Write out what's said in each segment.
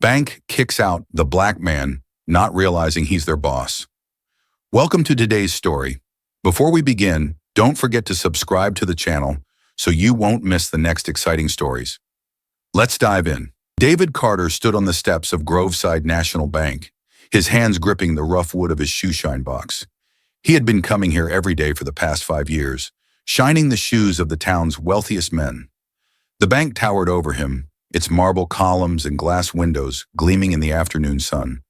Bank kicks out the black man, not realizing he's their boss. Welcome to today's story. Before we begin, don't forget to subscribe to the channel so you won't miss the next exciting stories. Let's dive in. David Carter stood on the steps of Groveside National Bank, his hands gripping the rough wood of his shoeshine box. He had been coming here every day for the past 5 years, shining the shoes of the town's wealthiest men. The bank towered over him, its marble columns and glass windows gleaming in the afternoon sun.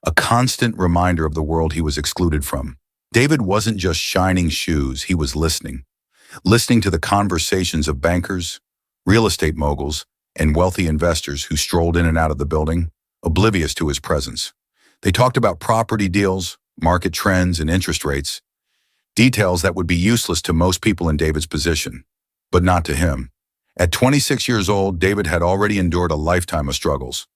A constant reminder of the world he was excluded from. David wasn't just shining shoes, he was listening. Listening to the conversations of bankers, real estate moguls, and wealthy investors who strolled in and out of the building, oblivious to his presence. They talked about property deals, market trends, and interest rates, details that would be useless to most people in David's position, but not to him. At 26 years old, David had already endured a lifetime of struggles.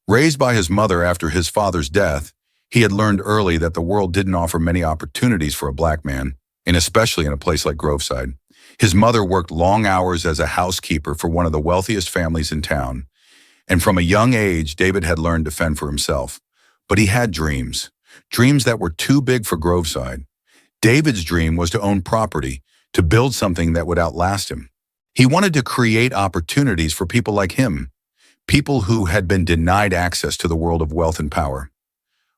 Raised by his mother after his father's death, he had learned early that the world didn't offer many opportunities for a black man, and especially in a place like Groveside. His mother worked long hours as a housekeeper for one of the wealthiest families in town, and from a young age, David had learned to fend for himself. But he had dreams that were too big for Groveside. David's dream was to own property, to build something that would outlast him. He wanted to create opportunities for people like him, people who had been denied access to the world of wealth and power.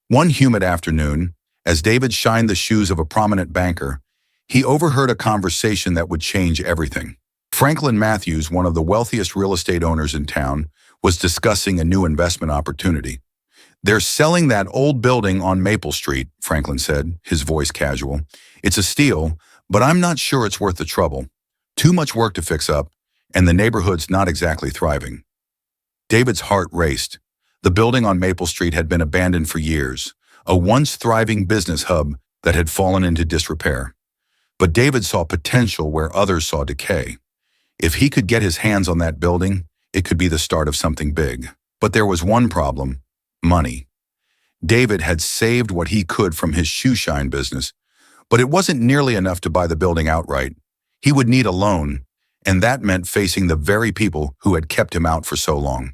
One humid afternoon, as David shined the shoes of a prominent banker, he overheard a conversation that would change everything. Franklin Matthews, one of the wealthiest real estate owners in town, was discussing a new investment opportunity. "They're selling that old building on Maple Street," Franklin said, his voice casual. "It's a steal, but I'm not sure it's worth the trouble. Too much work to fix up, and the neighborhood's not exactly thriving." David's heart raced. The building on Maple Street had been abandoned for years, a once thriving business hub that had fallen into disrepair. But David saw potential where others saw decay. If he could get his hands on that building, it could be the start of something big. But there was one problem: money. David had saved what he could from his shoeshine business, but it wasn't nearly enough to buy the building outright. He would need a loan, and that meant facing the very people who had kept him out for so long.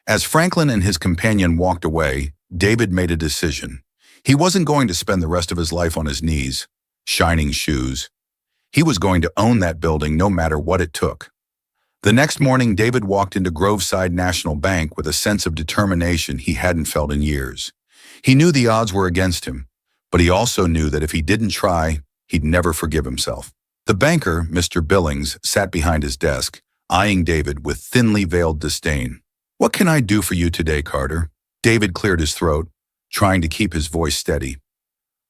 As Franklin and his companion walked away, David made a decision. He wasn't going to spend the rest of his life on his knees, shining shoes. He was going to own that building no matter what it took. The next morning, David walked into Groveside National Bank with a sense of determination he hadn't felt in years. He knew the odds were against him, but he also knew that if he didn't try, he'd never forgive himself. The banker, Mr. Billings, sat behind his desk, eyeing David with thinly veiled disdain. "What can I do for you today, Carter?" David cleared his throat, trying to keep his voice steady.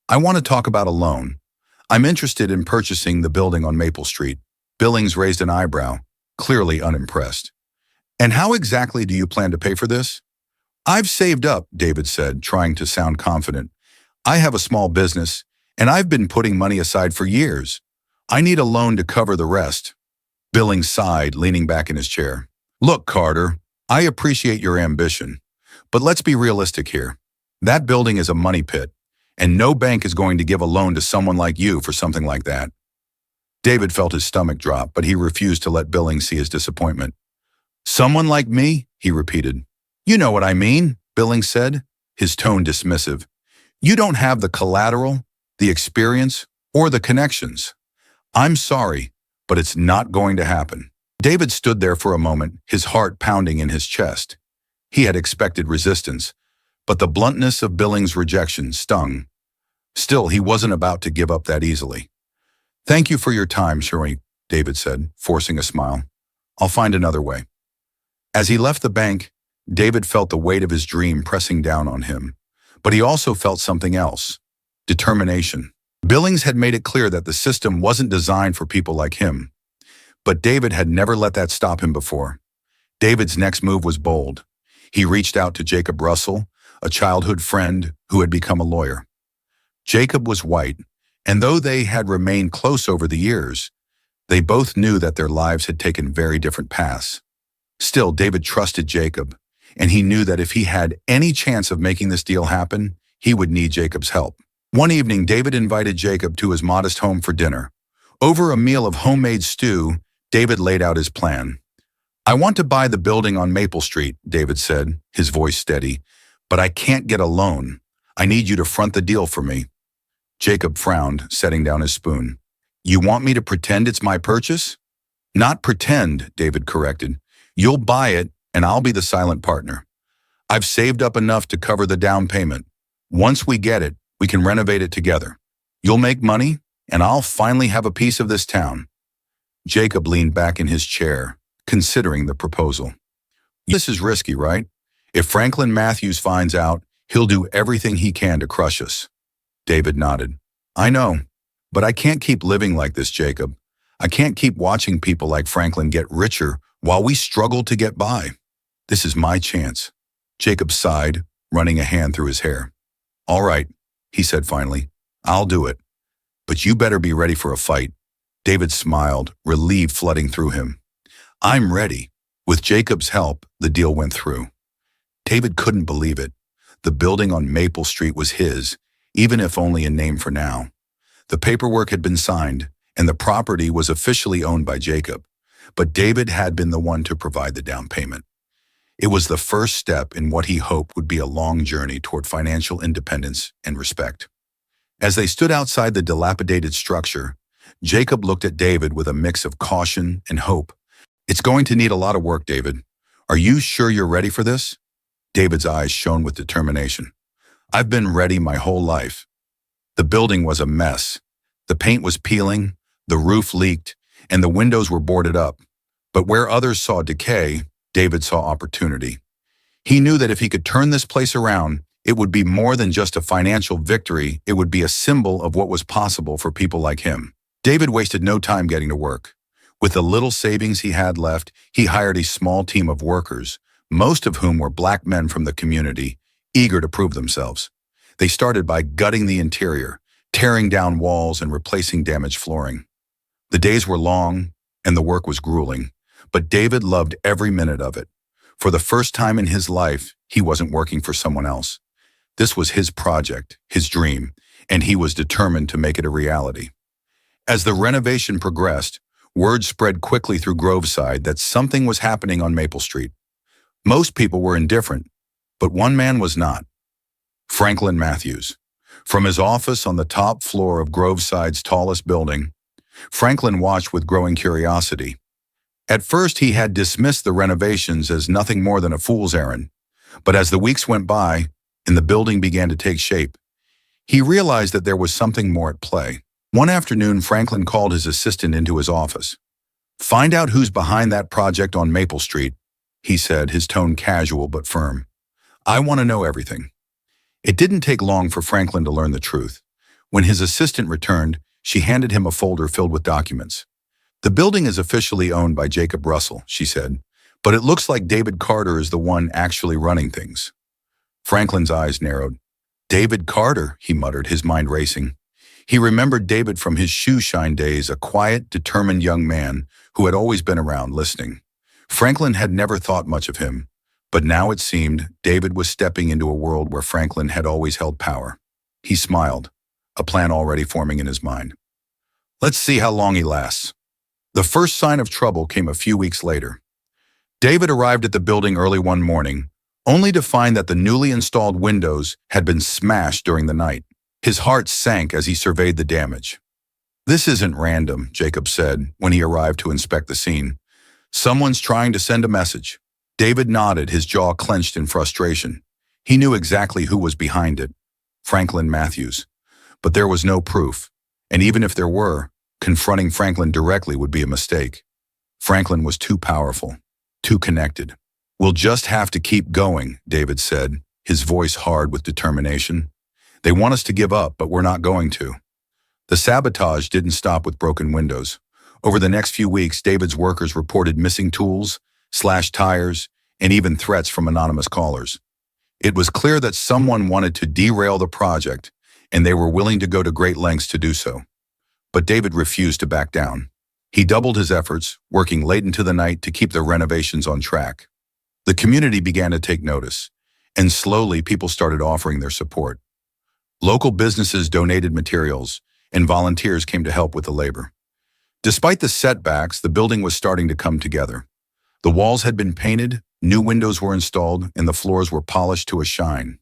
"I want to talk about a loan. I'm interested in purchasing the building on Maple Street." Billings raised an eyebrow, clearly unimpressed. "And how exactly do you plan to pay for this?" "I've saved up," David said, trying to sound confident. "I have a small business, and I've been putting money aside for years. I need a loan to cover the rest." Billings sighed, leaning back in his chair. "Look, Carter, I appreciate your ambition, but let's be realistic here. That building is a money pit, and no bank is going to give a loan to someone like you for something like that." David felt his stomach drop, but he refused to let Billings see his disappointment. "Someone like me?" he repeated. "You know what I mean," Billings said, his tone dismissive. "You don't have the collateral, the experience, or the connections. I'm sorry, but it's not going to happen." David stood there for a moment, his heart pounding in his chest. He had expected resistance, but the bluntness of Billings' rejection stung. Still, he wasn't about to give up that easily. "Thank you for your time, Sherry," David said, forcing a smile. "I'll find another way." As he left the bank, David felt the weight of his dream pressing down on him, but he also felt something else: determination. Billings had made it clear that the system wasn't designed for people like him, but David had never let that stop him before. David's next move was bold. He reached out to Jacob Russell, a childhood friend who had become a lawyer. Jacob was white, and though they had remained close over the years, they both knew that their lives had taken very different paths. Still, David trusted Jacob, and he knew that if he had any chance of making this deal happen, he would need Jacob's help. One evening, David invited Jacob to his modest home for dinner. Over a meal of homemade stew, David laid out his plan. I want to buy the building on Maple Street, David said, his voice steady, but I can't get a loan. I need you to front the deal for me. Jacob frowned, setting down his spoon. You want me to pretend it's my purchase? Not pretend, David corrected. You'll buy it, and I'll be the silent partner. I've saved up enough to cover the down payment. Once we get it, we can renovate it together. You'll make money, and I'll finally have a piece of this town. Jacob leaned back in his chair, considering the proposal. This is risky, right? If Franklin Matthews finds out, he'll do everything he can to crush us. David nodded. I know, but I can't keep living like this, Jacob. I can't keep watching people like Franklin get richer while we struggle to get by. This is my chance. Jacob sighed, running a hand through his hair. All right, he said finally. I'll do it. But you better be ready for a fight. David smiled, relief flooding through him. I'm ready. With Jacob's help, the deal went through. David couldn't believe it. The building on Maple Street was his, even if only in name for now. The paperwork had been signed, and the property was officially owned by Jacob, but David had been the one to provide the down payment. It was the first step in what he hoped would be a long journey toward financial independence and respect. As they stood outside the dilapidated structure, Jacob looked at David with a mix of caution and hope. It's going to need a lot of work, David. Are you sure you're ready for this? David's eyes shone with determination. I've been ready my whole life. The building was a mess. The paint was peeling, the roof leaked, and the windows were boarded up. But where others saw decay, David saw opportunity. He knew that if he could turn this place around, it would be more than just a financial victory, it would be a symbol of what was possible for people like him. David wasted no time getting to work. With the little savings he had left, he hired a small team of workers, most of whom were black men from the community, eager to prove themselves. They started by gutting the interior, tearing down walls and replacing damaged flooring. The days were long, and the work was grueling, but David loved every minute of it. For the first time in his life, he wasn't working for someone else. This was his project, his dream, and he was determined to make it a reality. As the renovation progressed, word spread quickly through Groveside that something was happening on Maple Street. Most people were indifferent, but one man was not. Franklin Matthews. From his office on the top floor of Groveside's tallest building, Franklin watched with growing curiosity. At first, he had dismissed the renovations as nothing more than a fool's errand, but as the weeks went by and the building began to take shape, he realized that there was something more at play. One afternoon, Franklin called his assistant into his office. Find out who's behind that project on Maple Street, he said, his tone casual but firm. I want to know everything. It didn't take long for Franklin to learn the truth. When his assistant returned, she handed him a folder filled with documents. The building is officially owned by Jacob Russell, she said, but it looks like David Carter is the one actually running things. Franklin's eyes narrowed. David Carter, he muttered, his mind racing. He remembered David from his shoe shine days, a quiet, determined young man who had always been around listening. Franklin had never thought much of him, but now it seemed David was stepping into a world where Franklin had always held power. He smiled, a plan already forming in his mind. Let's see how long he lasts. The first sign of trouble came a few weeks later. David arrived at the building early one morning, only to find that the newly installed windows had been smashed during the night. His heart sank as he surveyed the damage. This isn't random, Jacob said when he arrived to inspect the scene. Someone's trying to send a message. David nodded, his jaw clenched in frustration. He knew exactly who was behind it, Franklin Matthews. But there was no proof, and even if there were, confronting Franklin directly would be a mistake. Franklin was too powerful, too connected. We'll just have to keep going, David said, his voice hard with determination. They want us to give up, but we're not going to. The sabotage didn't stop with broken windows. Over the next few weeks, David's workers reported missing tools, slashed tires, and even threats from anonymous callers. It was clear that someone wanted to derail the project, and they were willing to go to great lengths to do so. But David refused to back down. He doubled his efforts, working late into the night to keep the renovations on track. The community began to take notice, and slowly people started offering their support. Local businesses donated materials, and volunteers came to help with the labor. Despite the setbacks, the building was starting to come together. The walls had been painted, new windows were installed, and the floors were polished to a shine.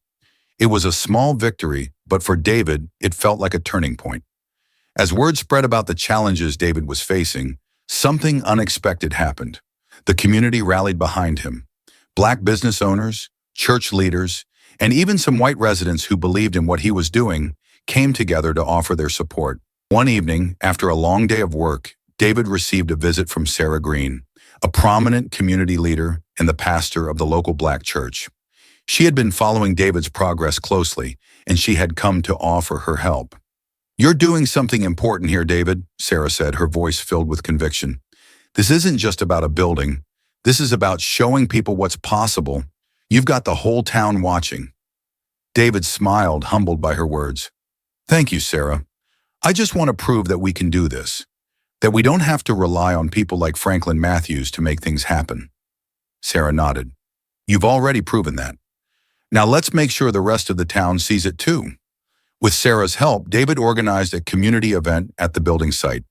It was a small victory, but for David, it felt like a turning point. As word spread about the challenges David was facing, something unexpected happened. The community rallied behind him. Black business owners, church leaders, and even some white residents who believed in what he was doing came together to offer their support. One evening, after a long day of work, David received a visit from Sarah Green, a prominent community leader and the pastor of the local black church. She had been following David's progress closely, and she had come to offer her help. "You're doing something important here, David," Sarah said, her voice filled with conviction. "This isn't just about a building. This is about showing people what's possible. You've got the whole town watching." David smiled, humbled by her words. "Thank you, Sarah. I just want to prove that we can do this, that we don't have to rely on people like Franklin Matthews to make things happen." Sarah nodded. "You've already proven that. Now let's make sure the rest of the town sees it too." With Sarah's help, David organized a community event at the building site.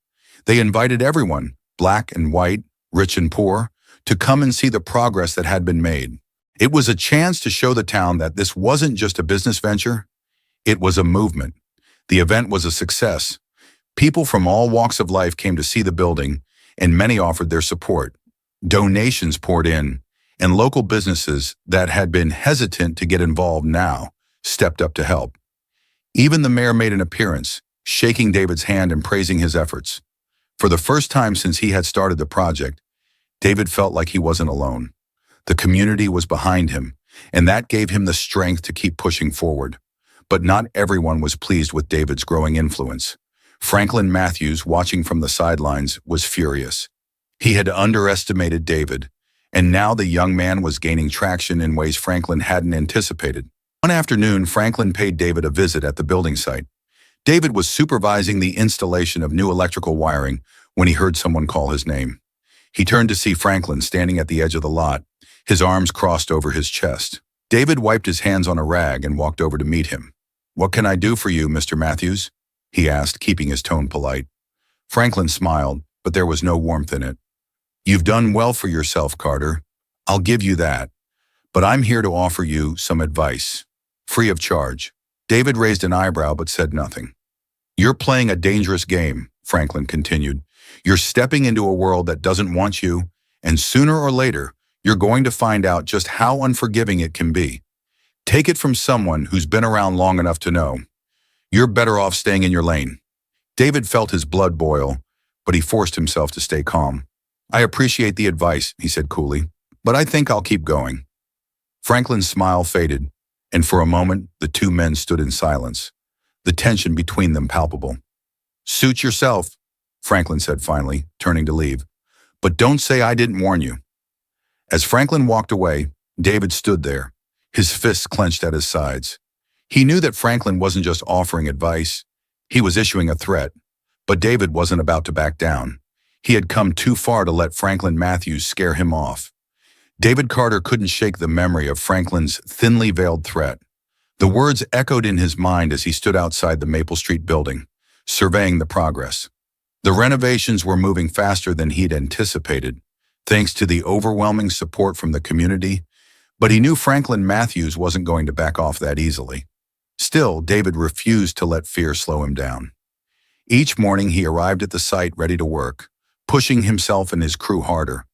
They invited everyone, black and white, rich and poor, to come and see the progress that had been made. It was a chance to show the town that this wasn't just a business venture, it was a movement. The event was a success. People from all walks of life came to see the building, and many offered their support. Donations poured in, and local businesses that had been hesitant to get involved now stepped up to help. Even the mayor made an appearance, shaking David's hand and praising his efforts. For the first time since he had started the project, David felt like he wasn't alone. The community was behind him, and that gave him the strength to keep pushing forward. But not everyone was pleased with David's growing influence. Franklin Matthews, watching from the sidelines, was furious. He had underestimated David, and now the young man was gaining traction in ways Franklin hadn't anticipated. One afternoon, Franklin paid David a visit at the building site. David was supervising the installation of new electrical wiring when he heard someone call his name. He turned to see Franklin standing at the edge of the lot, his arms crossed over his chest. David wiped his hands on a rag and walked over to meet him. "What can I do for you, Mr. Matthews?" he asked, keeping his tone polite. Franklin smiled, but there was no warmth in it. "You've done well for yourself, Carter. I'll give you that. But I'm here to offer you some advice, free of charge." David raised an eyebrow but said nothing. "You're playing a dangerous game," Franklin continued. "You're stepping into a world that doesn't want you, and sooner or later, you're going to find out just how unforgiving it can be. Take it from someone who's been around long enough to know. You're better off staying in your lane." David felt his blood boil, but he forced himself to stay calm. "I appreciate the advice," he said coolly, "but I think I'll keep going." Franklin's smile faded, and for a moment, the two men stood in silence, the tension between them palpable. "Suit yourself," Franklin said finally, turning to leave. "But don't say I didn't warn you." As Franklin walked away, David stood there, his fists clenched at his sides. He knew that Franklin wasn't just offering advice, he was issuing a threat. But David wasn't about to back down. He had come too far to let Franklin Matthews scare him off. David Carter couldn't shake the memory of Franklin's thinly veiled threat. The words echoed in his mind as he stood outside the Maple Street building, surveying the progress. The renovations were moving faster than he'd anticipated, thanks to the overwhelming support from the community, but he knew Franklin Matthews wasn't going to back off that easily. Still, David refused to let fear slow him down. Each morning he arrived at the site ready to work, pushing himself and his crew harder.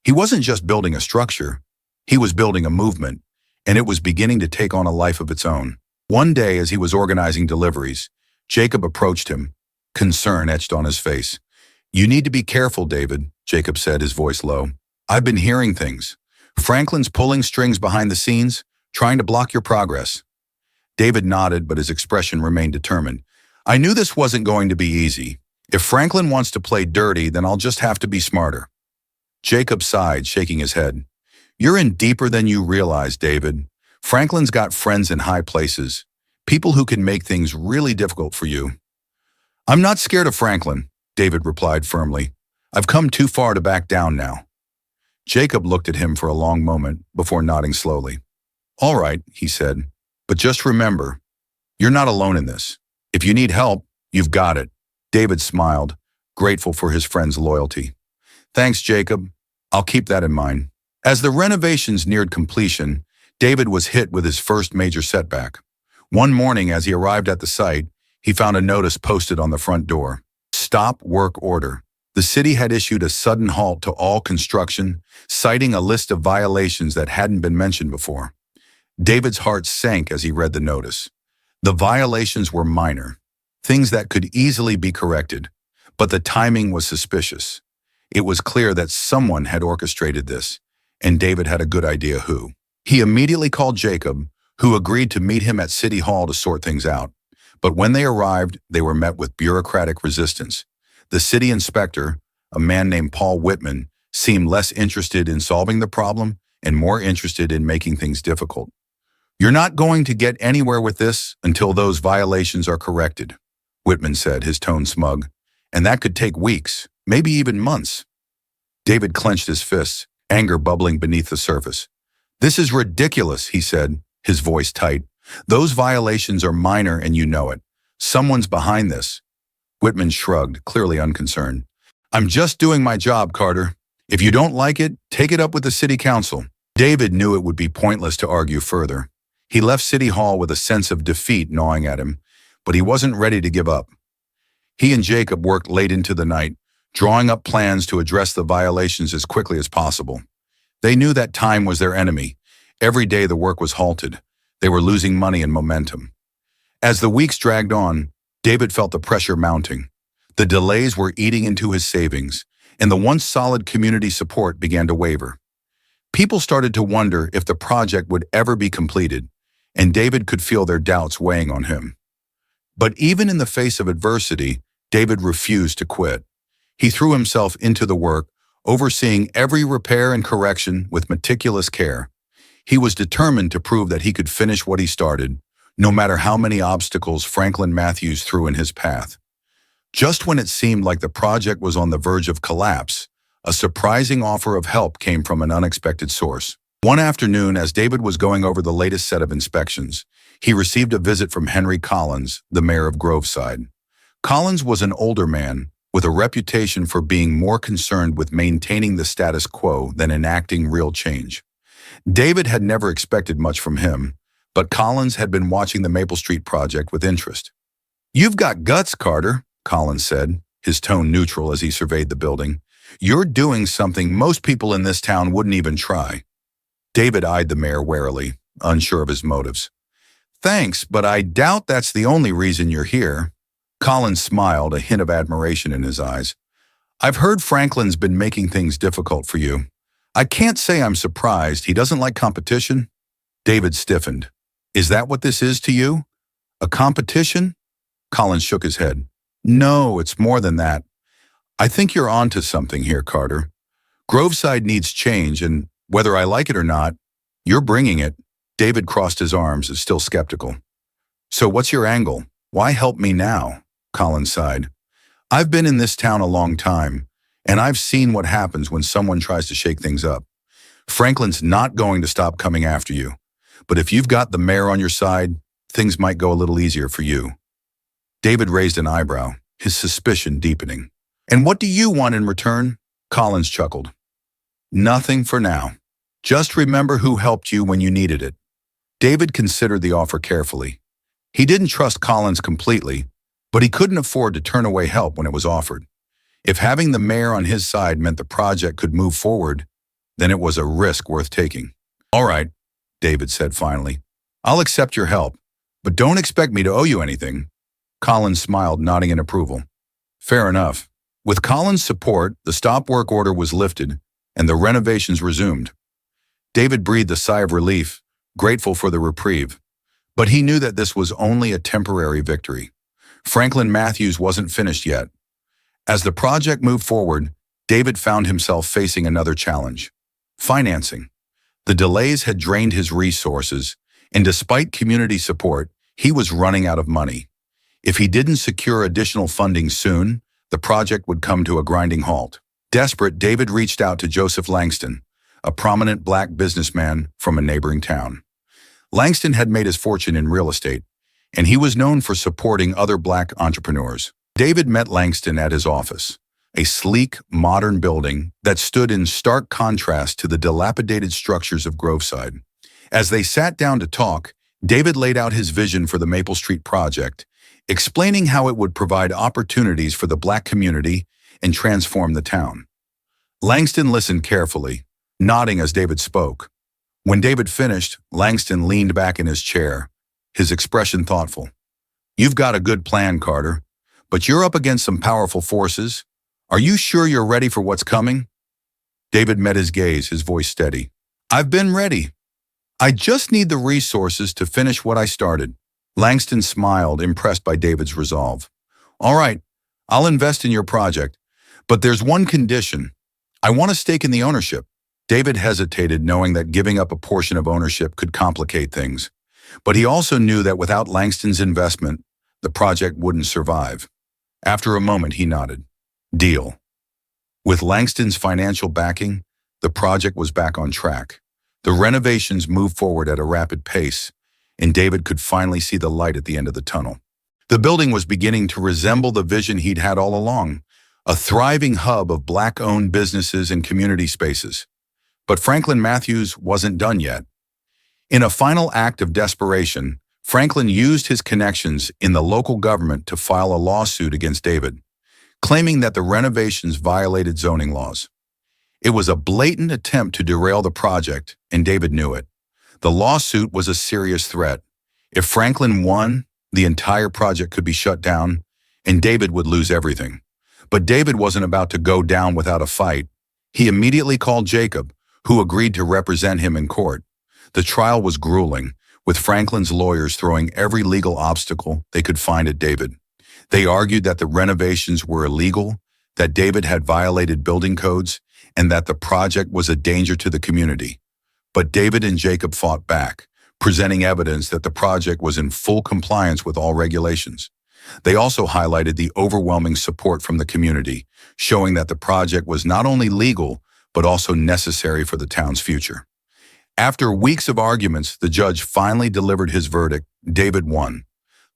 He wasn't just building a structure, he was building a movement, and it was beginning to take on a life of its own. One day, as he was organizing deliveries, Jacob approached him, concern etched on his face. "You need to be careful, David," Jacob said, his voice low. "I've been hearing things. Franklin's pulling strings behind the scenes, trying to block your progress." David nodded, but his expression remained determined. "I knew this wasn't going to be easy. If Franklin wants to play dirty, then I'll just have to be smarter." Jacob sighed, shaking his head. "You're in deeper than you realize, David. Franklin's got friends in high places, people who can make things really difficult for you." "I'm not scared of Franklin," David replied firmly. "I've come too far to back down now." Jacob looked at him for a long moment before nodding slowly. "All right," he said, "but just remember, you're not alone in this. If you need help, you've got it." David smiled, grateful for his friend's loyalty. "Thanks, Jacob. I'll keep that in mind. As the renovations neared completion, David was hit with his first major setback. One morning, as he arrived at the site, he found a notice posted on the front door. Stop work order. The city had issued a sudden halt to all construction, citing a list of violations that hadn't been mentioned before. David's heart sank as he read the notice. The violations were minor, things that could easily be corrected, but the timing was suspicious. It was clear that someone had orchestrated this, and David had a good idea who. He immediately called Jacob, who agreed to meet him at City Hall to sort things out. But when they arrived, they were met with bureaucratic resistance. The city inspector, a man named Paul Whitman, seemed less interested in solving the problem and more interested in making things difficult. "You're not going to get anywhere with this until those violations are corrected," Whitman said, his tone smug. "And that could take weeks, maybe even months." David clenched his fists, anger bubbling beneath the surface. "This is ridiculous," he said, his voice tight. "Those violations are minor and you know it. Someone's behind this." Whitman shrugged, clearly unconcerned. "I'm just doing my job, Carter. If you don't like it, take it up with the city council." David knew it would be pointless to argue further. He left City Hall with a sense of defeat gnawing at him, but he wasn't ready to give up. He and Jacob worked late into the night, drawing up plans to address the violations as quickly as possible. They knew that time was their enemy. Every day the work was halted. They were losing money and momentum. As the weeks dragged on, David felt the pressure mounting. The delays were eating into his savings, and the once solid community support began to waver. People started to wonder if the project would ever be completed, and David could feel their doubts weighing on him. But even in the face of adversity, David refused to quit. He threw himself into the work, overseeing every repair and correction with meticulous care. He was determined to prove that he could finish what he started, no matter how many obstacles Franklin Matthews threw in his path. Just when it seemed like the project was on the verge of collapse, a surprising offer of help came from an unexpected source. One afternoon, as David was going over the latest set of inspections, he received a visit from Henry Collins, the mayor of Groveside. Collins was an older man with a reputation for being more concerned with maintaining the status quo than enacting real change. David had never expected much from him, but Collins had been watching the Maple Street project with interest. "You've got guts, Carter," Collins said, his tone neutral as he surveyed the building. "You're doing something most people in this town wouldn't even try." David eyed the mayor warily, unsure of his motives. "Thanks, but I doubt that's the only reason you're here." Collins smiled, a hint of admiration in his eyes. "I've heard Franklin's been making things difficult for you. I can't say I'm surprised. He doesn't like competition." David stiffened. "Is that what this is to you? A competition?" Collins shook his head. "No, it's more than that. I think you're onto something here, Carter. Groveside needs change, and whether I like it or not, you're bringing it." David crossed his arms, still skeptical. "So what's your angle? Why help me now?" Collins sighed. "I've been in this town a long time, and I've seen what happens when someone tries to shake things up. Franklin's not going to stop coming after you, but if you've got the mayor on your side, things might go a little easier for you." David raised an eyebrow, his suspicion deepening. "And what do you want in return?" Collins chuckled. "Nothing for now. Just remember who helped you when you needed it." David considered the offer carefully. He didn't trust Collins completely, but he couldn't afford to turn away help when it was offered. If having the mayor on his side meant the project could move forward, then it was a risk worth taking. "All right," David said finally. "I'll accept your help, but don't expect me to owe you anything." Collins smiled, nodding in approval. "Fair enough." With Collins' support, the stop work order was lifted, and the renovations resumed. David breathed a sigh of relief, grateful for the reprieve. But he knew that this was only a temporary victory. Franklin Matthews wasn't finished yet. As the project moved forward, David found himself facing another challenge: financing. The delays had drained his resources, and despite community support, he was running out of money. If he didn't secure additional funding soon, the project would come to a grinding halt. Desperate, David reached out to Joseph Langston, a prominent black businessman from a neighboring town. Langston had made his fortune in real estate, and he was known for supporting other black entrepreneurs. David met Langston at his office. a sleek, modern building that stood in stark contrast to the dilapidated structures of Groveside. As they sat down to talk, David laid out his vision for the Maple Street project, explaining how it would provide opportunities for the Black community and transform the town. Langston listened carefully, nodding as David spoke. When David finished, Langston leaned back in his chair, his expression thoughtful. "You've got a good plan, Carter, but you're up against some powerful forces. Are you sure you're ready for what's coming?" David met his gaze, his voice steady. "I've been ready. I just need the resources to finish what I started." Langston smiled, impressed by David's resolve. "All right, I'll invest in your project, but there's one condition. I want a stake in the ownership." David hesitated, knowing that giving up a portion of ownership could complicate things. But he also knew that without Langston's investment, the project wouldn't survive. After a moment, he nodded. "Deal." With Langston's financial backing, the project was back on track. The renovations moved forward at a rapid pace, and David could finally see the light at the end of the tunnel. The building was beginning to resemble the vision he'd had all along, a thriving hub of Black-owned businesses and community spaces. But Franklin Matthews wasn't done yet. In a final act of desperation, Franklin used his connections in the local government to file a lawsuit against David, claiming that the renovations violated zoning laws. It was a blatant attempt to derail the project, and David knew it. The lawsuit was a serious threat. If Franklin won, the entire project could be shut down, and David would lose everything. But David wasn't about to go down without a fight. He immediately called Jacob, who agreed to represent him in court. The trial was grueling, with Franklin's lawyers throwing every legal obstacle they could find at David. They argued that the renovations were illegal, that David had violated building codes, and that the project was a danger to the community. But David and Jacob fought back, presenting evidence that the project was in full compliance with all regulations. They also highlighted the overwhelming support from the community, showing that the project was not only legal, but also necessary for the town's future. After weeks of arguments, the judge finally delivered his verdict. David won.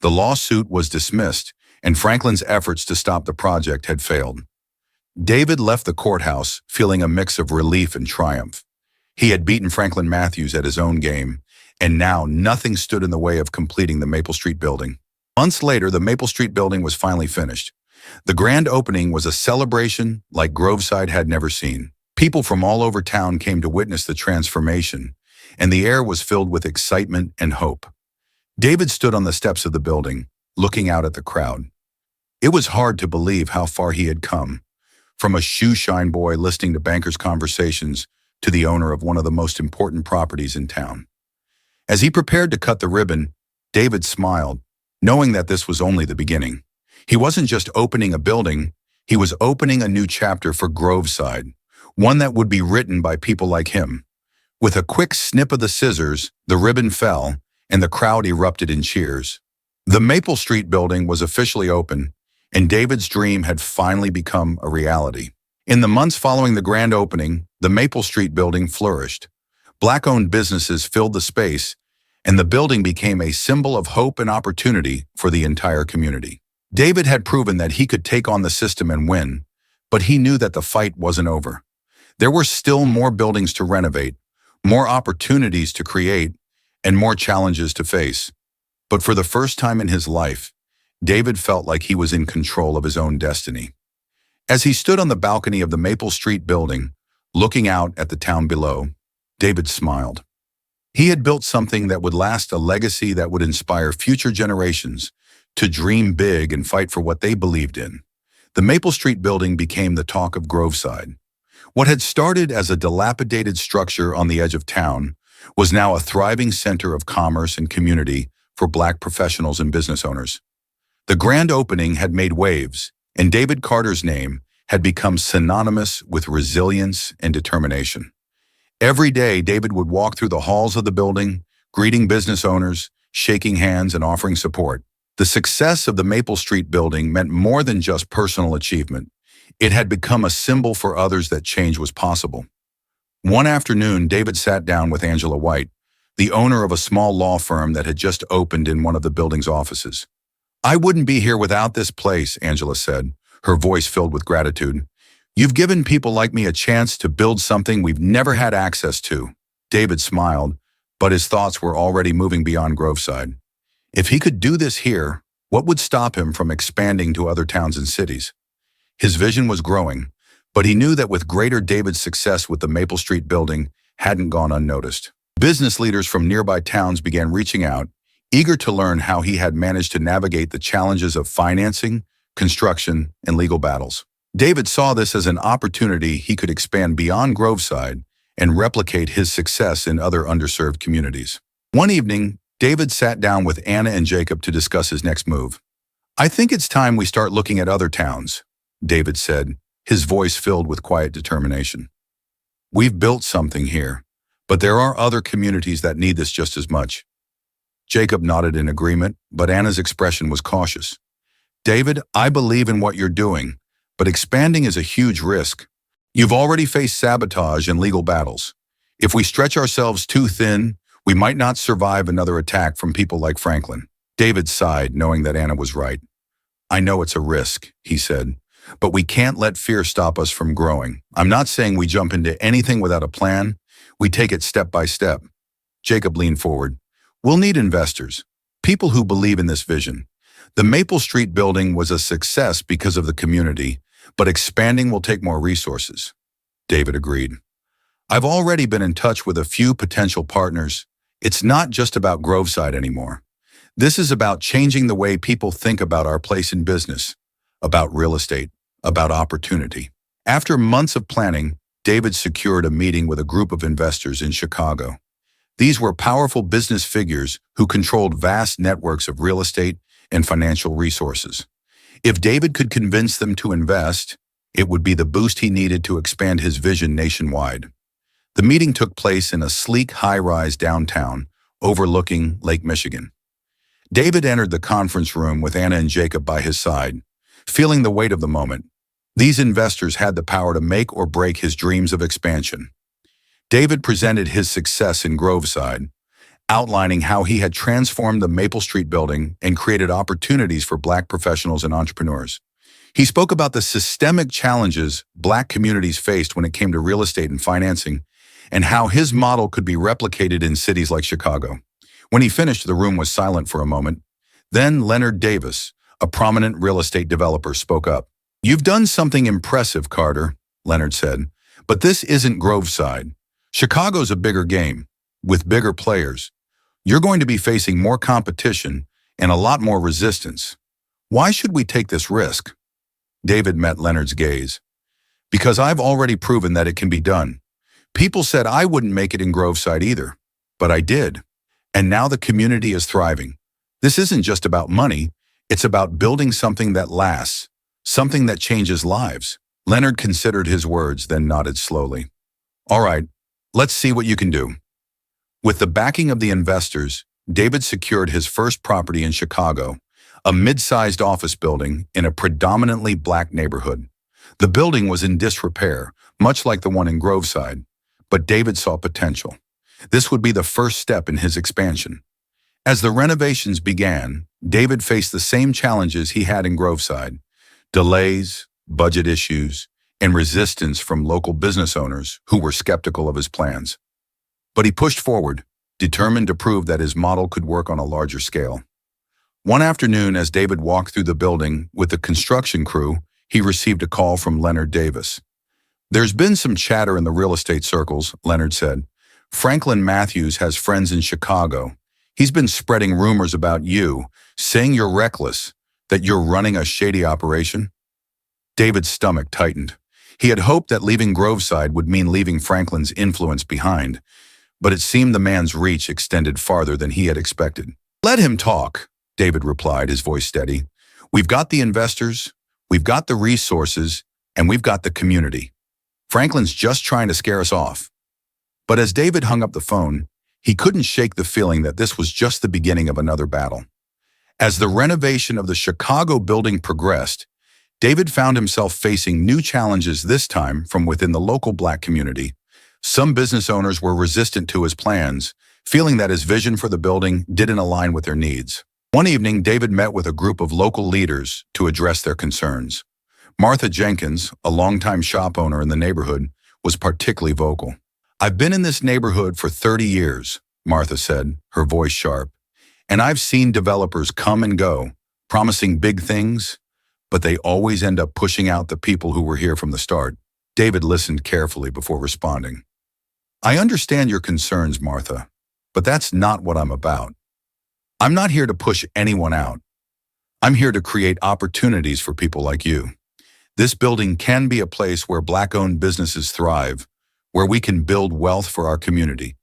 The lawsuit was dismissed, and Franklin's efforts to stop the project had failed. David left the courthouse feeling a mix of relief and triumph. He had beaten Franklin Matthews at his own game, and now nothing stood in the way of completing the Maple Street building. Months later, the Maple Street building was finally finished. The grand opening was a celebration like Groveside had never seen. People from all over town came to witness the transformation, and the air was filled with excitement and hope. David stood on the steps of the building, looking out at the crowd. It was hard to believe how far he had come, from a shoe-shine boy listening to bankers' conversations to the owner of one of the most important properties in town. As he prepared to cut the ribbon, David smiled, knowing that this was only the beginning. He wasn't just opening a building, he was opening a new chapter for Groveside, one that would be written by people like him. With a quick snip of the scissors, the ribbon fell, and the crowd erupted in cheers. The Maple Street building was officially open, and David's dream had finally become a reality. In the months following the grand opening, the Maple Street building flourished. Black-owned businesses filled the space, and the building became a symbol of hope and opportunity for the entire community. David had proven that he could take on the system and win, but he knew that the fight wasn't over. There were still more buildings to renovate, more opportunities to create, and more challenges to face. But for the first time in his life, David felt like he was in control of his own destiny. As he stood on the balcony of the Maple Street building, looking out at the town below, David smiled. He had built something that would last, a legacy that would inspire future generations to dream big and fight for what they believed in. The Maple Street building became the talk of Groveside. What had started as a dilapidated structure on the edge of town was now a thriving center of commerce and community for Black professionals and business owners. The grand opening had made waves, and David Carter's name had become synonymous with resilience and determination. Every day, David would walk through the halls of the building, greeting business owners, shaking hands, and offering support. The success of the Maple Street building meant more than just personal achievement. It had become a symbol for others that change was possible. One afternoon, David sat down with Angela White, the owner of a small law firm that had just opened in one of the building's offices. "I wouldn't be here without this place," Angela said, her voice filled with gratitude. "You've given people like me a chance to build something we've never had access to." David smiled, but his thoughts were already moving beyond Groveside. If he could do this here, what would stop him from expanding to other towns and cities? His vision was growing, but he knew that with greater David's success with the Maple Street building hadn't gone unnoticed. Business leaders from nearby towns began reaching out, eager to learn how he had managed to navigate the challenges of financing, construction, and legal battles. David saw this as an opportunity he could expand beyond Groveside and replicate his success in other underserved communities. One evening, David sat down with Anna and Jacob to discuss his next move. "I think it's time we start looking at other towns," David said, his voice filled with quiet determination. "We've built something here, but there are other communities that need this just as much." Jacob nodded in agreement, but Anna's expression was cautious. "David, I believe in what you're doing, but expanding is a huge risk. You've already faced sabotage and legal battles. If we stretch ourselves too thin, we might not survive another attack from people like Franklin." David sighed, knowing that Anna was right. "I know it's a risk," he said, "but we can't let fear stop us from growing. I'm not saying we jump into anything without a plan. We take it step by step." Jacob leaned forward. "We'll need investors, people who believe in this vision. The Maple Street building was a success because of the community, but expanding will take more resources." David agreed. "I've already been in touch with a few potential partners. It's not just about Groveside anymore. This is about changing the way people think about our place in business, about real estate, about opportunity." After months of planning, David secured a meeting with a group of investors in Chicago. These were powerful business figures who controlled vast networks of real estate and financial resources. If David could convince them to invest, it would be the boost he needed to expand his vision nationwide. The meeting took place in a sleek high-rise downtown overlooking Lake Michigan. David entered the conference room with Anna and Jacob by his side, feeling the weight of the moment. These investors had the power to make or break his dreams of expansion. David presented his success in Groveside, outlining how he had transformed the Maple Street building and created opportunities for Black professionals and entrepreneurs. He spoke about the systemic challenges Black communities faced when it came to real estate and financing, and how his model could be replicated in cities like Chicago. When he finished, the room was silent for a moment. Then Leonard Davis, a prominent real estate developer, spoke up. "You've done something impressive, Carter," Leonard said, "but this isn't Groveside. Chicago's a bigger game, with bigger players. You're going to be facing more competition and a lot more resistance. Why should we take this risk?" David met Leonard's gaze. "Because I've already proven that it can be done. People said I wouldn't make it in Groveside either, but I did. And now the community is thriving. This isn't just about money, it's about building something that lasts, something that changes lives." Leonard considered his words, then nodded slowly. "All right, let's see what you can do." With the backing of the investors, David secured his first property in Chicago, a mid-sized office building in a predominantly Black neighborhood. The building was in disrepair, much like the one in Groveside, but David saw potential. This would be the first step in his expansion. As the renovations began, David faced the same challenges he had in Groveside: delays, budget issues, and resistance from local business owners who were skeptical of his plans. But he pushed forward, determined to prove that his model could work on a larger scale. One afternoon, as David walked through the building with the construction crew, he received a call from Leonard Davis. "There's been some chatter in the real estate circles," Leonard said. "Franklin Matthews has friends in Chicago. He's been spreading rumors about you, saying you're reckless, that you're running a shady operation." David's stomach tightened. He had hoped that leaving Groveside would mean leaving Franklin's influence behind, but it seemed the man's reach extended farther than he had expected. "Let him talk," David replied, his voice steady. "We've got the investors, we've got the resources, and we've got the community. Franklin's just trying to scare us off." But as David hung up the phone, he couldn't shake the feeling that this was just the beginning of another battle. As the renovation of the Chicago building progressed, David found himself facing new challenges, this time from within the local Black community. Some business owners were resistant to his plans, feeling that his vision for the building didn't align with their needs. One evening, David met with a group of local leaders to address their concerns. Martha Jenkins, a longtime shop owner in the neighborhood, was particularly vocal. "I've been in this neighborhood for 30 years, Martha said, her voice sharp, "and I've seen developers come and go, promising big things, but they always end up pushing out the people who were here from the start." David listened carefully before responding. "I understand your concerns, Martha, but that's not what I'm about. I'm not here to push anyone out. I'm here to create opportunities for people like you. This building can be a place where Black-owned businesses thrive, where we can build wealth for our community."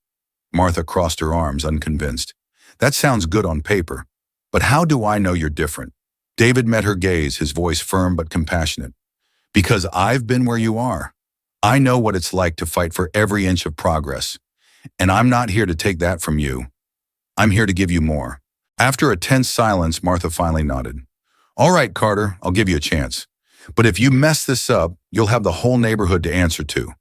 Martha crossed her arms, unconvinced. "That sounds good on paper, but how do I know you're different?" David met her gaze, his voice firm but compassionate. "Because I've been where you are. I know what it's like to fight for every inch of progress, and I'm not here to take that from you. I'm here to give you more." After a tense silence, Martha finally nodded. "All right, Carter, I'll give you a chance. But if you mess this up, you'll have the whole neighborhood to answer to."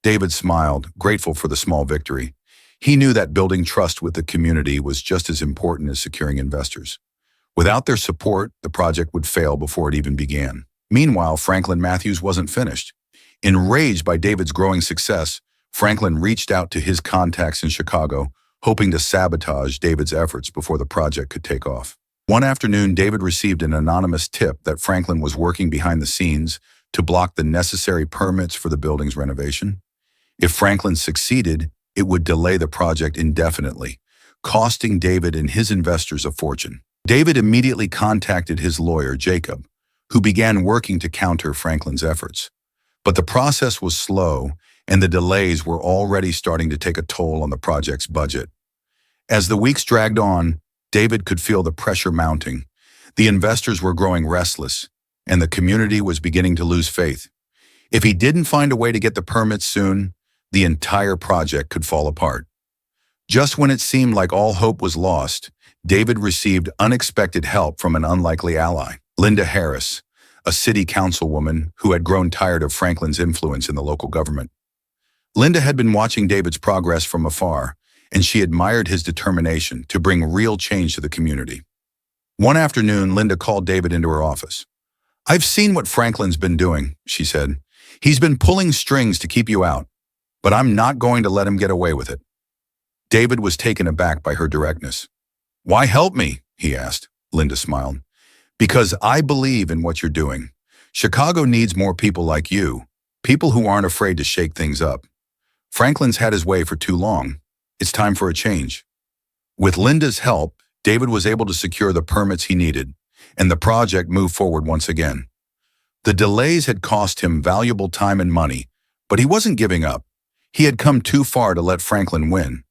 David smiled, grateful for the small victory. He knew that building trust with the community was just as important as securing investors. Without their support, the project would fail before it even began. Meanwhile, Franklin Matthews wasn't finished. Enraged by David's growing success, Franklin reached out to his contacts in Chicago, hoping to sabotage David's efforts before the project could take off. One afternoon, David received an anonymous tip that Franklin was working behind the scenes to block the necessary permits for the building's renovation. If Franklin succeeded, it would delay the project indefinitely, costing David and his investors a fortune. David immediately contacted his lawyer, Jacob, who began working to counter Franklin's efforts. But the process was slow, and the delays were already starting to take a toll on the project's budget. As the weeks dragged on, David could feel the pressure mounting. The investors were growing restless, and the community was beginning to lose faith. If he didn't find a way to get the permits soon, the entire project could fall apart. Just when it seemed like all hope was lost, David received unexpected help from an unlikely ally, Linda Harris, a city councilwoman who had grown tired of Franklin's influence in the local government. Linda had been watching David's progress from afar, and she admired his determination to bring real change to the community. One afternoon, Linda called David into her office. "I've seen what Franklin's been doing," she said. "He's been pulling strings to keep you out, but I'm not going to let him get away with it." David was taken aback by her directness. "Why help me?" he asked. Linda smiled. "Because I believe in what you're doing. Chicago needs more people like you, people who aren't afraid to shake things up. Franklin's had his way for too long. It's time for a change." With Linda's help, David was able to secure the permits he needed, and the project moved forward once again. The delays had cost him valuable time and money, but he wasn't giving up. He had come too far to let Franklin win.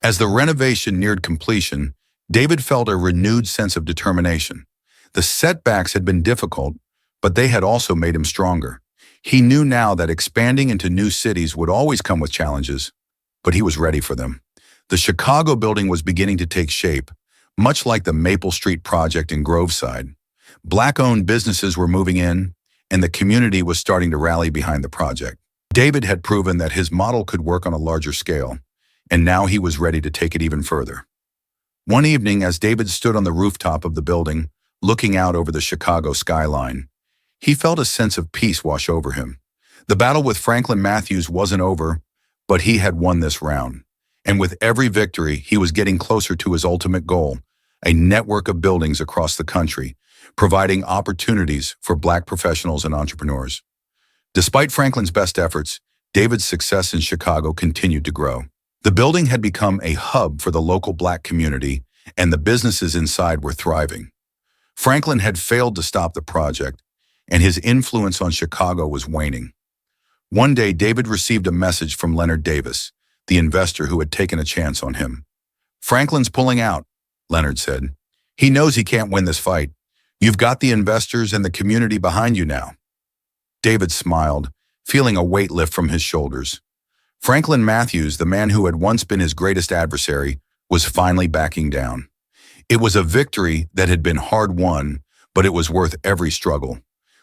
As the renovation neared completion, David felt a renewed sense of determination. The setbacks had been difficult, but they had also made him stronger. He knew now that expanding into new cities would always come with challenges, but he was ready for them. The Chicago building was beginning to take shape, much like the Maple Street project in Groveside. Black-owned businesses were moving in, and the community was starting to rally behind the project. David had proven that his model could work on a larger scale, and now he was ready to take it even further. One evening, as David stood on the rooftop of the building, looking out over the Chicago skyline, he felt a sense of peace wash over him. The battle with Franklin Matthews wasn't over, but he had won this round. And with every victory, he was getting closer to his ultimate goal, a network of buildings across the country, providing opportunities for Black professionals and entrepreneurs. Despite Franklin's best efforts, David's success in Chicago continued to grow. The building had become a hub for the local Black community, and the businesses inside were thriving. Franklin had failed to stop the project, and his influence on Chicago was waning. One day, David received a message from Leonard Davis, the investor who had taken a chance on him. "Franklin's pulling out," Leonard said. "He knows he can't win this fight. You've got the investors and the community behind you now." David smiled, feeling a weight lift from his shoulders. Franklin Matthews, the man who had once been his greatest adversary, was finally backing down. It was a victory that had been hard-won, but it was worth every struggle.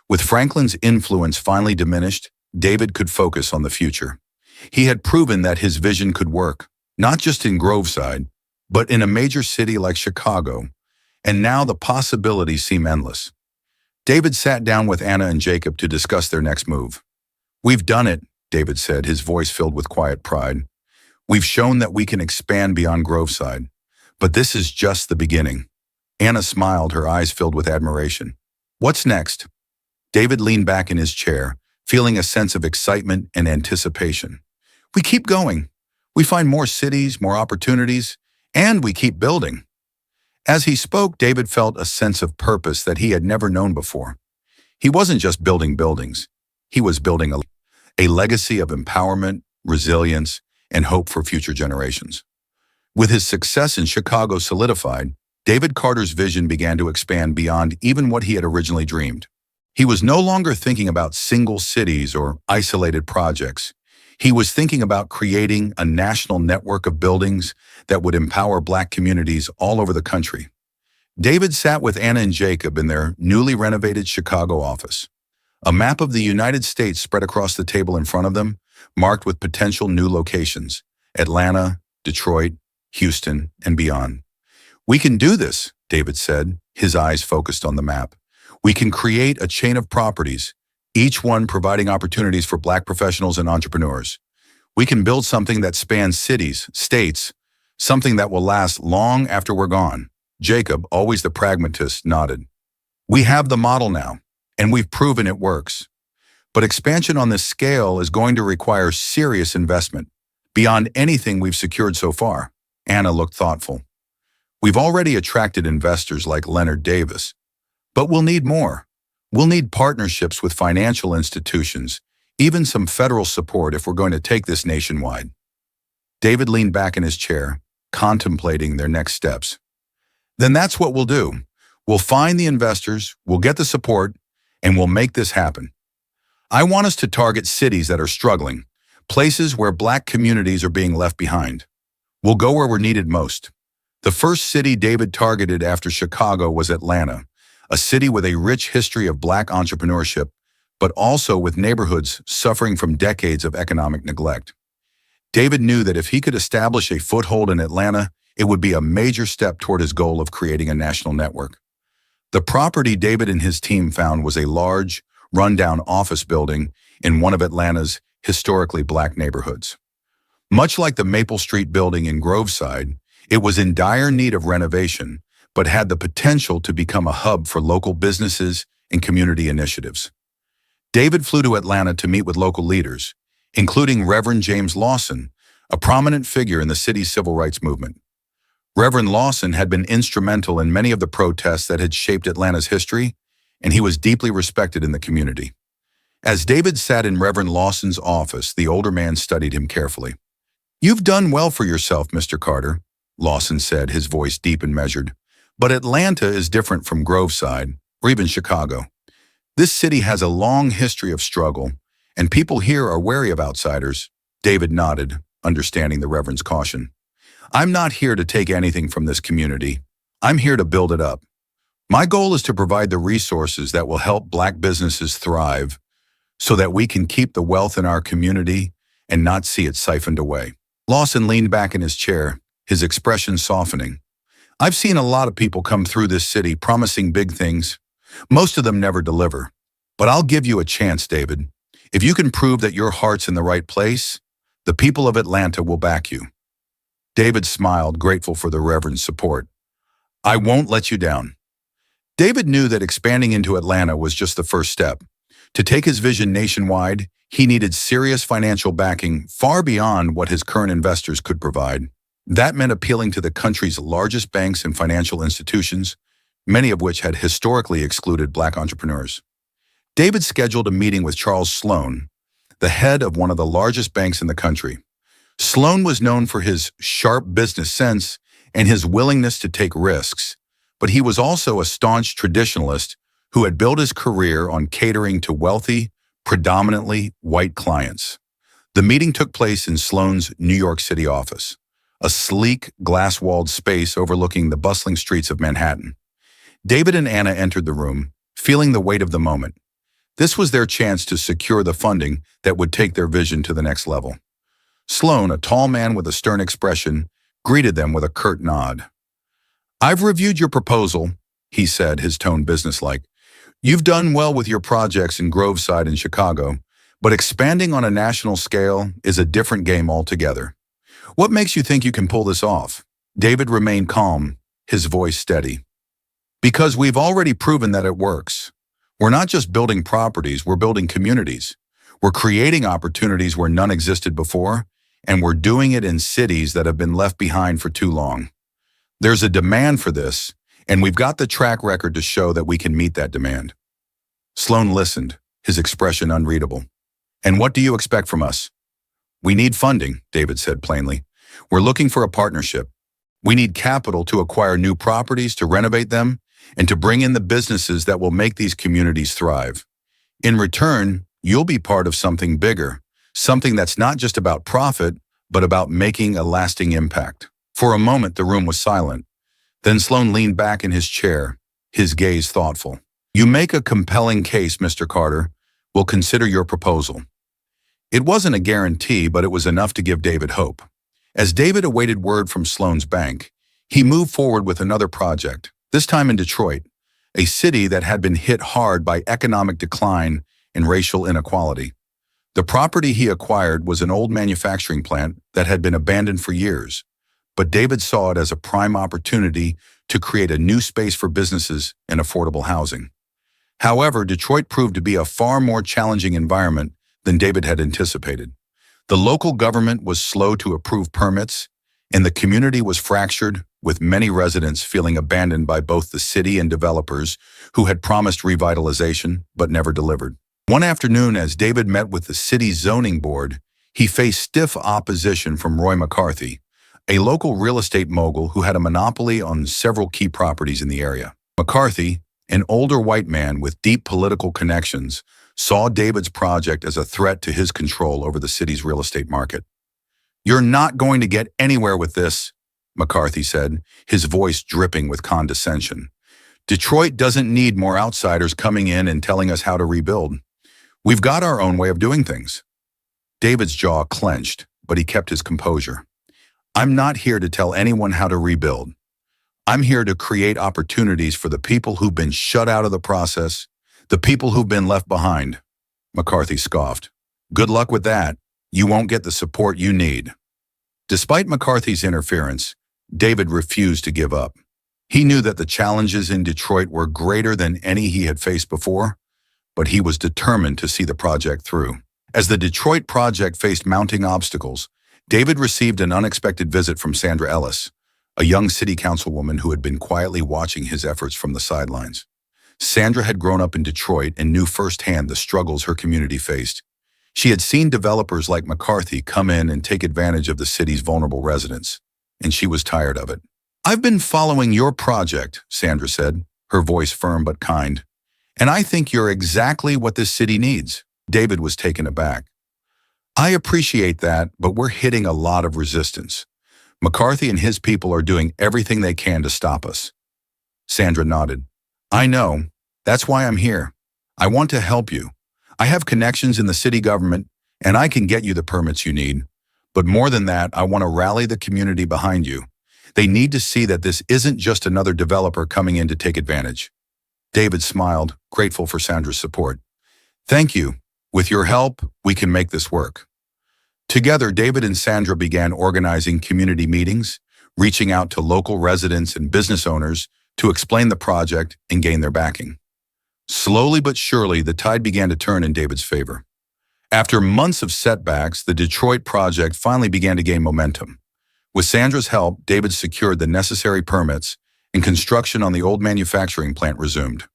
With Franklin's influence finally diminished, David could focus on the future. He had proven that his vision could work, not just in Groveside, but in a major city like Chicago, and now the possibilities seem endless. David sat down with Anna and Jacob to discuss their next move. "We've done it," David said, his voice filled with quiet pride. "We've shown that we can expand beyond Groveside. But this is just the beginning." Anna smiled, her eyes filled with admiration. "What's next?" David leaned back in his chair, feeling a sense of excitement and anticipation. "We keep going. We find more cities, more opportunities, and we keep building." As he spoke, David felt a sense of purpose that he had never known before. He wasn't just building buildings. He was building a legacy of empowerment, resilience, and hope for future generations. With his success in Chicago solidified, David Carter's vision began to expand beyond even what he had originally dreamed. He was no longer thinking about single cities or isolated projects. He was thinking about creating a national network of buildings that would empower Black communities all over the country. David sat with Anna and Jacob in their newly renovated Chicago office. A map of the United States spread across the table in front of them, marked with potential new locations: Atlanta, Detroit, Houston, and beyond. "We can do this," David said, his eyes focused on the map. "We can create a chain of properties, each one providing opportunities for Black professionals and entrepreneurs. We can build something that spans cities, states, something that will last long after we're gone." Jacob, always the pragmatist, nodded. "We have the model now, and we've proven it works. But expansion on this scale is going to require serious investment, beyond anything we've secured so far." Anna looked thoughtful. "We've already attracted investors like Leonard Davis, but we'll need more. We'll need partnerships with financial institutions, even some federal support if we're going to take this nationwide." David leaned back in his chair, contemplating their next steps. "Then that's what we'll do. We'll find the investors, we'll get the support, and we'll make this happen. I want us to target cities that are struggling, places where Black communities are being left behind. We'll go where we're needed most." The first city David targeted after Chicago was Atlanta, a city with a rich history of Black entrepreneurship, but also with neighborhoods suffering from decades of economic neglect. David knew that if he could establish a foothold in Atlanta, it would be a major step toward his goal of creating a national network. The property David and his team found was a large, rundown office building in one of Atlanta's historically Black neighborhoods. Much like the Maple Street building in Groveside, it was in dire need of renovation, but had the potential to become a hub for local businesses and community initiatives. David flew to Atlanta to meet with local leaders, including Reverend James Lawson, a prominent figure in the city's civil rights movement. Reverend Lawson had been instrumental in many of the protests that had shaped Atlanta's history, and he was deeply respected in the community. As David sat in Reverend Lawson's office, the older man studied him carefully. "You've done well for yourself, Mr. Carter," Lawson said, his voice deep and measured. "But Atlanta is different from Groveside, or even Chicago. This city has a long history of struggle, and people here are wary of outsiders." David nodded, understanding the Reverend's caution. "I'm not here to take anything from this community. I'm here to build it up. My goal is to provide the resources that will help Black businesses thrive so that we can keep the wealth in our community and not see it siphoned away." Lawson leaned back in his chair, his expression softening. "I've seen a lot of people come through this city promising big things. Most of them never deliver. But I'll give you a chance, David. If you can prove that your heart's in the right place, the people of Atlanta will back you." David smiled, grateful for the Reverend's support. "I won't let you down." David knew that expanding into Atlanta was just the first step. To take his vision nationwide, he needed serious financial backing far beyond what his current investors could provide. That meant appealing to the country's largest banks and financial institutions, many of which had historically excluded Black entrepreneurs. David scheduled a meeting with Charles Sloan, the head of one of the largest banks in the country. Sloan was known for his sharp business sense and his willingness to take risks, but he was also a staunch traditionalist who had built his career on catering to wealthy, predominantly white clients. The meeting took place in Sloan's New York City office, a sleek, glass-walled space overlooking the bustling streets of Manhattan. David and Anna entered the room, feeling the weight of the moment. This was their chance to secure the funding that would take their vision to the next level. Sloan, a tall man with a stern expression, greeted them with a curt nod. "I've reviewed your proposal," he said, his tone businesslike. You've done well with your projects in Groveside and Chicago, but expanding on a national scale is a different game altogether. What makes you think you can pull this off? David remained calm, his voice steady. Because we've already proven that it works. We're not just building properties, we're building communities. We're creating opportunities where none existed before, and we're doing it in cities that have been left behind for too long. There's a demand for this, and we've got the track record to show that we can meet that demand. Sloan listened, his expression unreadable. And what do you expect from us? We need funding, David said plainly. We're looking for a partnership. We need capital to acquire new properties, to renovate them, and to bring in the businesses that will make these communities thrive. In return, you'll be part of something bigger, something that's not just about profit, but about making a lasting impact. For a moment, the room was silent. Then Sloan leaned back in his chair, his gaze thoughtful. You make a compelling case, Mr. Carter. We'll consider your proposal. It wasn't a guarantee, but it was enough to give David hope. As David awaited word from Sloan's bank, he moved forward with another project, this time in Detroit, a city that had been hit hard by economic decline and racial inequality. The property he acquired was an old manufacturing plant that had been abandoned for years, but David saw it as a prime opportunity to create a new space for businesses and affordable housing. However, Detroit proved to be a far more challenging environment than David had anticipated. The local government was slow to approve permits, and the community was fractured, with many residents feeling abandoned by both the city and developers who had promised revitalization but never delivered. One afternoon, as David met with the city's zoning board, he faced stiff opposition from Roy McCarthy, a local real estate mogul who had a monopoly on several key properties in the area. McCarthy, an older white man with deep political connections, saw David's project as a threat to his control over the city's real estate market. You're not going to get anywhere with this, McCarthy said, his voice dripping with condescension. Detroit doesn't need more outsiders coming in and telling us how to rebuild. We've got our own way of doing things. David's jaw clenched, but he kept his composure. I'm not here to tell anyone how to rebuild. I'm here to create opportunities for the people who've been shut out of the process, the people who've been left behind. McCarthy scoffed. Good luck with that. You won't get the support you need. Despite McCarthy's interference, David refused to give up. He knew that the challenges in Detroit were greater than any he had faced before, but he was determined to see the project through. As the Detroit project faced mounting obstacles, David received an unexpected visit from Sandra Ellis, a young city councilwoman who had been quietly watching his efforts from the sidelines. Sandra had grown up in Detroit and knew firsthand the struggles her community faced. She had seen developers like McCarthy come in and take advantage of the city's vulnerable residents, and she was tired of it. I've been following your project, Sandra said, her voice firm but kind, and I think you're exactly what this city needs. David was taken aback. I appreciate that, but we're hitting a lot of resistance. McCarthy and his people are doing everything they can to stop us. Sandra nodded. I know. That's why I'm here. I want to help you. I have connections in the city government, and I can get you the permits you need. But more than that, I want to rally the community behind you. They need to see that this isn't just another developer coming in to take advantage. David smiled, grateful for Sandra's support. Thank you. With your help, we can make this work. Together, David and Sandra began organizing community meetings, reaching out to local residents and business owners to explain the project and gain their backing. Slowly but surely, the tide began to turn in David's favor. After months of setbacks, the Detroit project finally began to gain momentum. With Sandra's help, David secured the necessary permits, and construction on the old manufacturing plant resumed.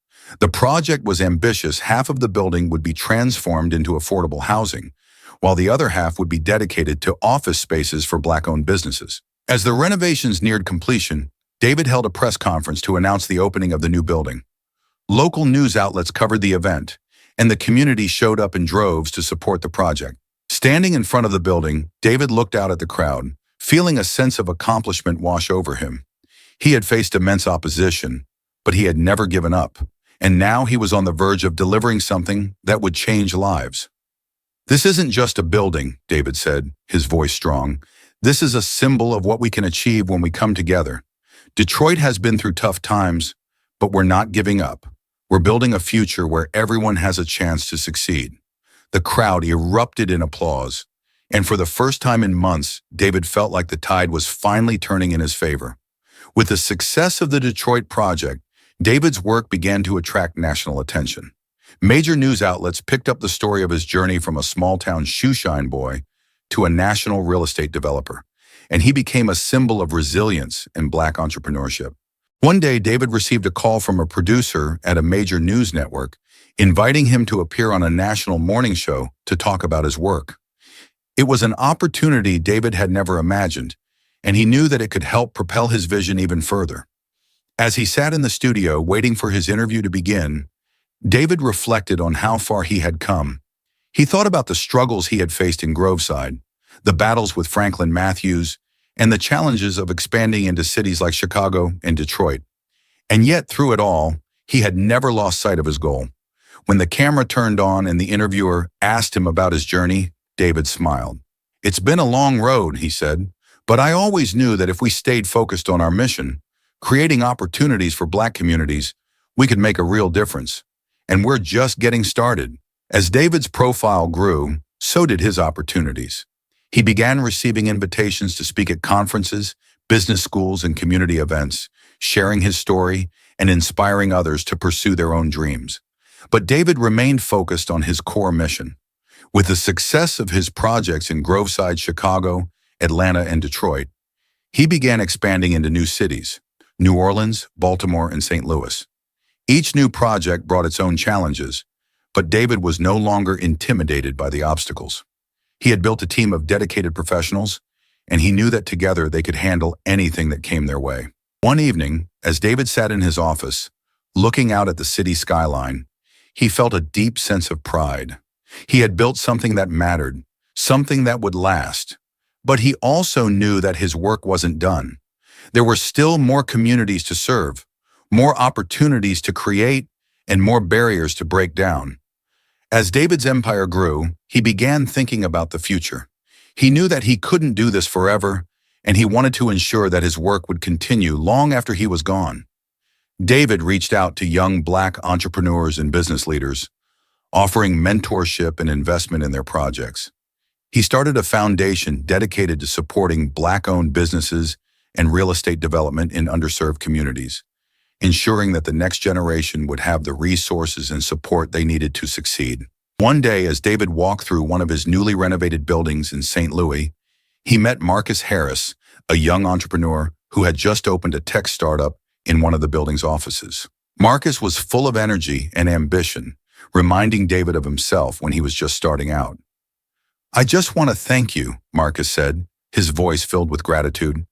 The project was ambitious. Half of the building would be transformed into affordable housing, while the other half would be dedicated to office spaces for Black-owned businesses. As the renovations neared completion, David held a press conference to announce the opening of the new building. Local news outlets covered the event, and the community showed up in droves to support the project. Standing in front of the building, David looked out at the crowd, feeling a sense of accomplishment wash over him. He had faced immense opposition, but he had never given up, and now he was on the verge of delivering something that would change lives. This isn't just a building, David said, his voice strong. This is a symbol of what we can achieve when we come together. Detroit has been through tough times, but we're not giving up. We're building a future where everyone has a chance to succeed." The crowd erupted in applause, and for the first time in months, David felt like the tide was finally turning in his favor. With the success of the Detroit project, David's work began to attract national attention. Major news outlets picked up the story of his journey from a small-town shoeshine boy to a national real estate developer, and he became a symbol of resilience and Black entrepreneurship. One day, David received a call from a producer at a major news network, inviting him to appear on a national morning show to talk about his work. It was an opportunity David had never imagined, and he knew that it could help propel his vision even further. As he sat in the studio waiting for his interview to begin, David reflected on how far he had come. He thought about the struggles he had faced in Groveside, the battles with Franklin Matthews, and the challenges of expanding into cities like Chicago and Detroit. And yet, through it all, he had never lost sight of his goal. When the camera turned on and the interviewer asked him about his journey, David smiled. "It's been a long road," he said, "but I always knew that if we stayed focused on our mission, creating opportunities for Black communities, we could make a real difference. And we're just getting started." As David's profile grew, so did his opportunities. He began receiving invitations to speak at conferences, business schools, and community events, sharing his story and inspiring others to pursue their own dreams. But David remained focused on his core mission. With the success of his projects in Groveside, Chicago, Atlanta, and Detroit, he began expanding into new cities: New Orleans, Baltimore, and St. Louis. Each new project brought its own challenges, but David was no longer intimidated by the obstacles. He had built a team of dedicated professionals, and he knew that together they could handle anything that came their way. One evening, as David sat in his office, looking out at the city skyline, he felt a deep sense of pride. He had built something that mattered, something that would last. But he also knew that his work wasn't done. There were still more communities to serve, more opportunities to create, and more barriers to break down. As David's empire grew, he began thinking about the future. He knew that he couldn't do this forever, and he wanted to ensure that his work would continue long after he was gone. David reached out to young Black entrepreneurs and business leaders, offering mentorship and investment in their projects. He started a foundation dedicated to supporting Black-owned businesses and real estate development in underserved communities, ensuring that the next generation would have the resources and support they needed to succeed. One day, as David walked through one of his newly renovated buildings in St. Louis, he met Marcus Harris, a young entrepreneur who had just opened a tech startup in one of the building's offices. Marcus was full of energy and ambition, reminding David of himself when he was just starting out. "I just want to thank you," Marcus said, his voice filled with gratitude.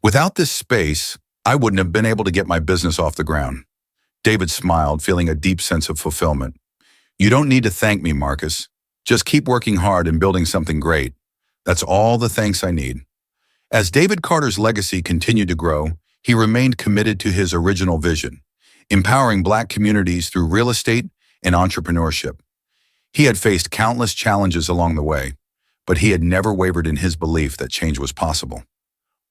"Without this space, I wouldn't have been able to get my business off the ground." David smiled, feeling a deep sense of fulfillment. "You don't need to thank me, Marcus. Just keep working hard and building something great. That's all the thanks I need." As David Carter's legacy continued to grow, he remained committed to his original vision, empowering Black communities through real estate and entrepreneurship. He had faced countless challenges along the way, but he had never wavered in his belief that change was possible.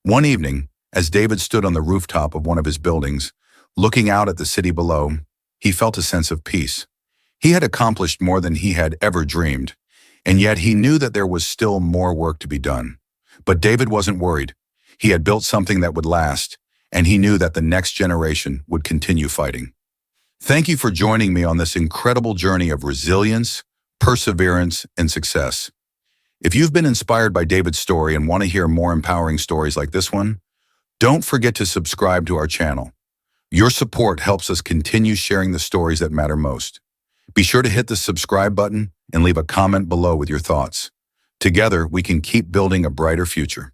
One evening, as David stood on the rooftop of one of his buildings, looking out at the city below, he felt a sense of peace. He had accomplished more than he had ever dreamed, and yet he knew that there was still more work to be done. But David wasn't worried. He had built something that would last, and he knew that the next generation would continue fighting. Thank you for joining me on this incredible journey of resilience, perseverance, and success. If you've been inspired by David's story and want to hear more empowering stories like this one, don't forget to subscribe to our channel. Your support helps us continue sharing the stories that matter most. Be sure to hit the subscribe button and leave a comment below with your thoughts. Together, we can keep building a brighter future.